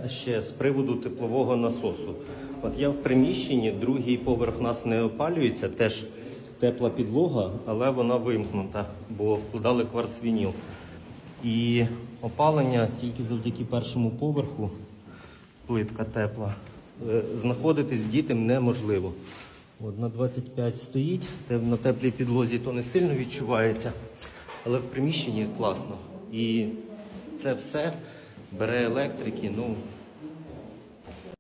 А ще з приводу теплового насосу. От я в приміщенні, другий поверх у нас не опалюється, теж тепла підлога, але вона вимкнута, бо вкладали кварцвініл. І опалення тільки завдяки першому поверху, плитка тепла, знаходитись дітям неможливо. От на 25 стоїть, на теплій підлозі то не сильно відчувається, але в приміщенні класно. І це все бере електрики,